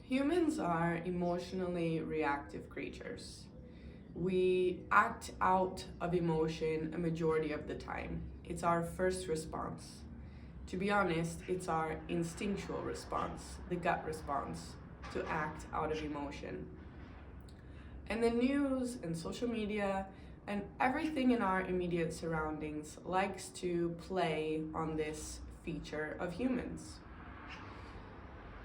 Humans are emotionally reactive creatures. We act out of emotion a majority of the time. It's our first response. To be honest, it's our instinctual response, the gut response, to act out of emotion. And the news and social media and everything in our immediate surroundings likes to play on this feature of humans.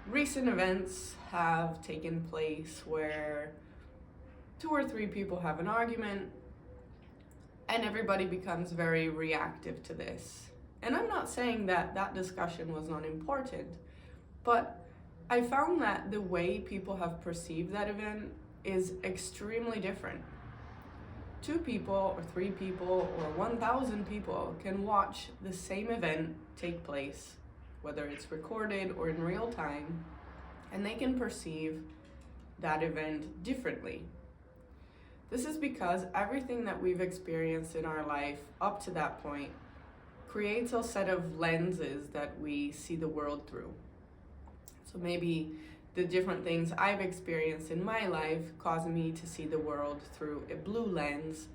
Recent events have taken place where two or three people have an argument and everybody becomes very reactive to this. And I'm not saying that that discussion was not important, but I found that the way people have perceived that event is extremely different. Two people or three people or 1,000 people can watch the same event take place, whether it's recorded or in real time, and they can perceive that event differently. This is because everything that we've experienced in our life up to that point creates a set of lenses that we see the world through. So maybe the different things I've experienced in my life cause me to see the world through a blue lens,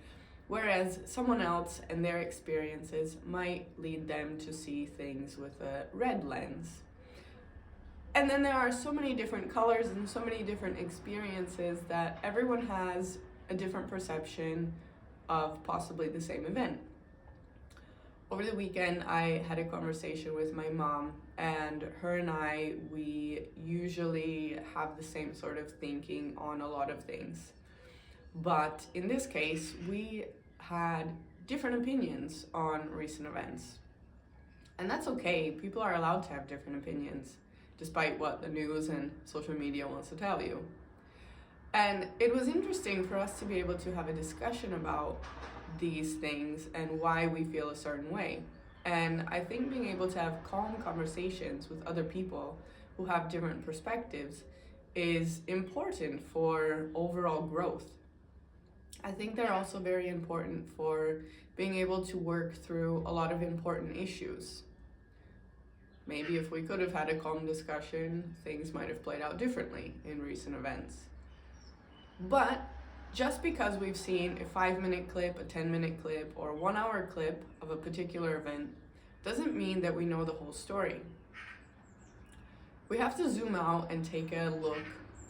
whereas someone else and their experiences might lead them to see things with a red lens. And then there are so many different colors and so many different experiences that everyone has a different perception of possibly the same event. Over the weekend, I had a conversation with my mom, and her and we usually have the same sort of thinking on a lot of things. But in this case, we had different opinions on recent events. And that's okay. People are allowed to have different opinions, despite what the news and social media wants to tell you. And it was interesting for us to be able to have a discussion about these things and why we feel a certain way. And I think being able to have calm conversations with other people who have different perspectives is important for overall growth. I think they're also very important for being able to work through a lot of important issues. Maybe if we could have had a calm discussion, things might have played out differently in recent events. But just because we've seen a 5-minute clip, a 10-minute clip, or a 1-hour clip of a particular event doesn't mean that we know the whole story. We have to zoom out and take a look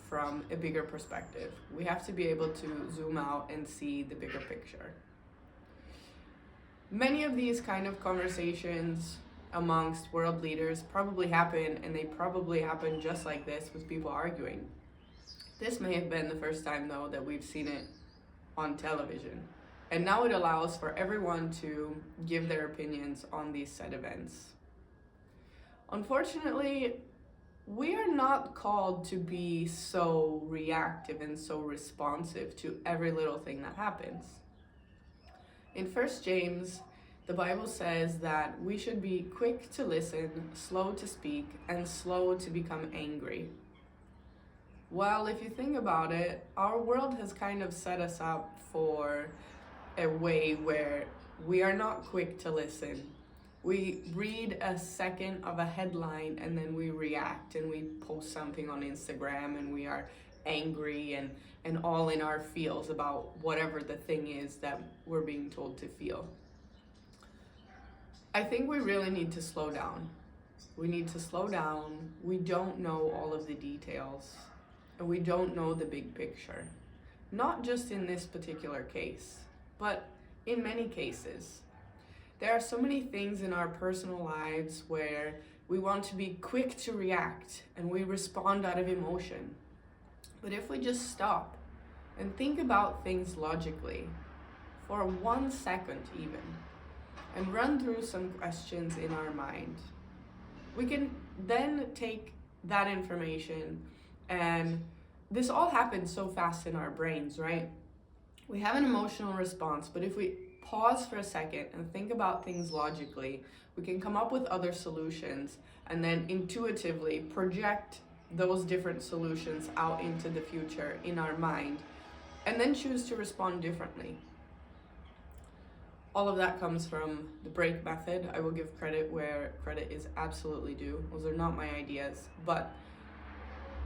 from a bigger perspective. We have to be able to zoom out and see the bigger picture. Many of these kind of conversations amongst world leaders probably happen, and they probably happen just like this with people arguing. This may have been the first time, though, that we've seen it on television. And now it allows for everyone to give their opinions on these said events. Unfortunately, we are not called to be so reactive and so responsive to every little thing that happens. In 1 James, the Bible says that we should be quick to listen, slow to speak, and slow to become angry. Well, if you think about it, our world has kind of set us up for a way where we are not quick to listen. We read a second of a headline and then we react and we post something on Instagram and we are angry and all in our feels about whatever the thing is that we're being told to feel. I think we really need to slow down. We need to slow down. We don't know all of the details. And we don't know the big picture. Not just in this particular case, but in many cases. There are so many things in our personal lives where we want to be quick to react and we respond out of emotion. But if we just stop and think about things logically, for 1 second even, and run through some questions in our mind, we can then take that information. And this all happens so fast in our brains, right? We have an emotional response, but if we pause for a second and think about things logically, we can come up with other solutions and then intuitively project those different solutions out into the future in our mind and then choose to respond differently. All of that comes from the break method. I will give credit where credit is absolutely due. Those are not my ideas, but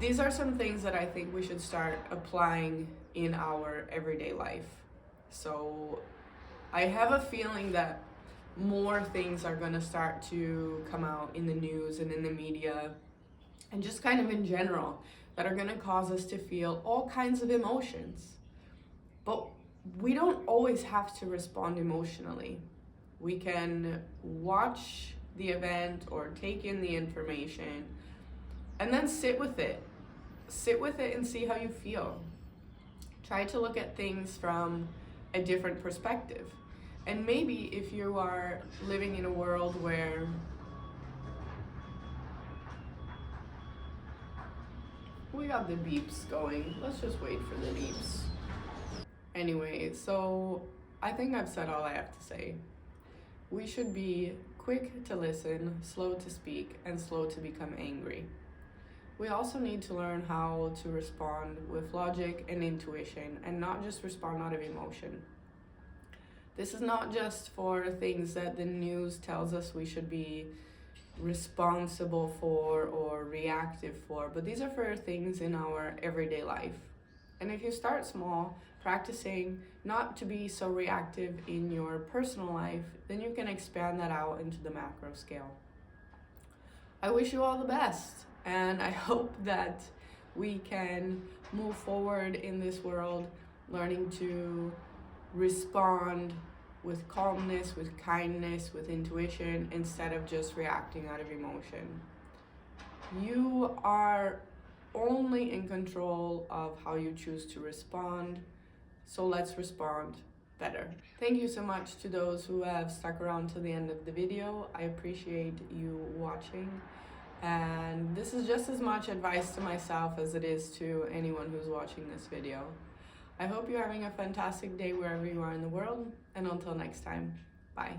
These are some things that I think we should start applying in our everyday life. So I have a feeling that more things are going to start to come out in the news and in the media and just kind of in general that are going to cause us to feel all kinds of emotions. But we don't always have to respond emotionally. We can watch the event or take in the information and then sit with it. Sit with it and see how you feel. Try to look at things from a different perspective. And maybe if you are living in a world where we got the beeps going, let's just wait for the beeps. Anyway, so I think I've said all I have to say. We should be quick to listen, slow to speak, and slow to become angry. We also need to learn how to respond with logic and intuition and not just respond out of emotion. This is not just for things that the news tells us we should be responsible for or reactive for, but these are for things in our everyday life. And if you start small, practicing not to be so reactive in your personal life, then you can expand that out into the macro scale. I wish you all the best, and I hope that we can move forward in this world, learning to respond with calmness, with kindness, with intuition, instead of just reacting out of emotion. You are only in control of how you choose to respond, so let's respond better. Thank you so much to those who have stuck around to the end of the video. I appreciate you watching, and this is just as much advice to myself as it is to anyone who's watching this video. I hope you're having a fantastic day wherever you are in the world, and until next time, bye.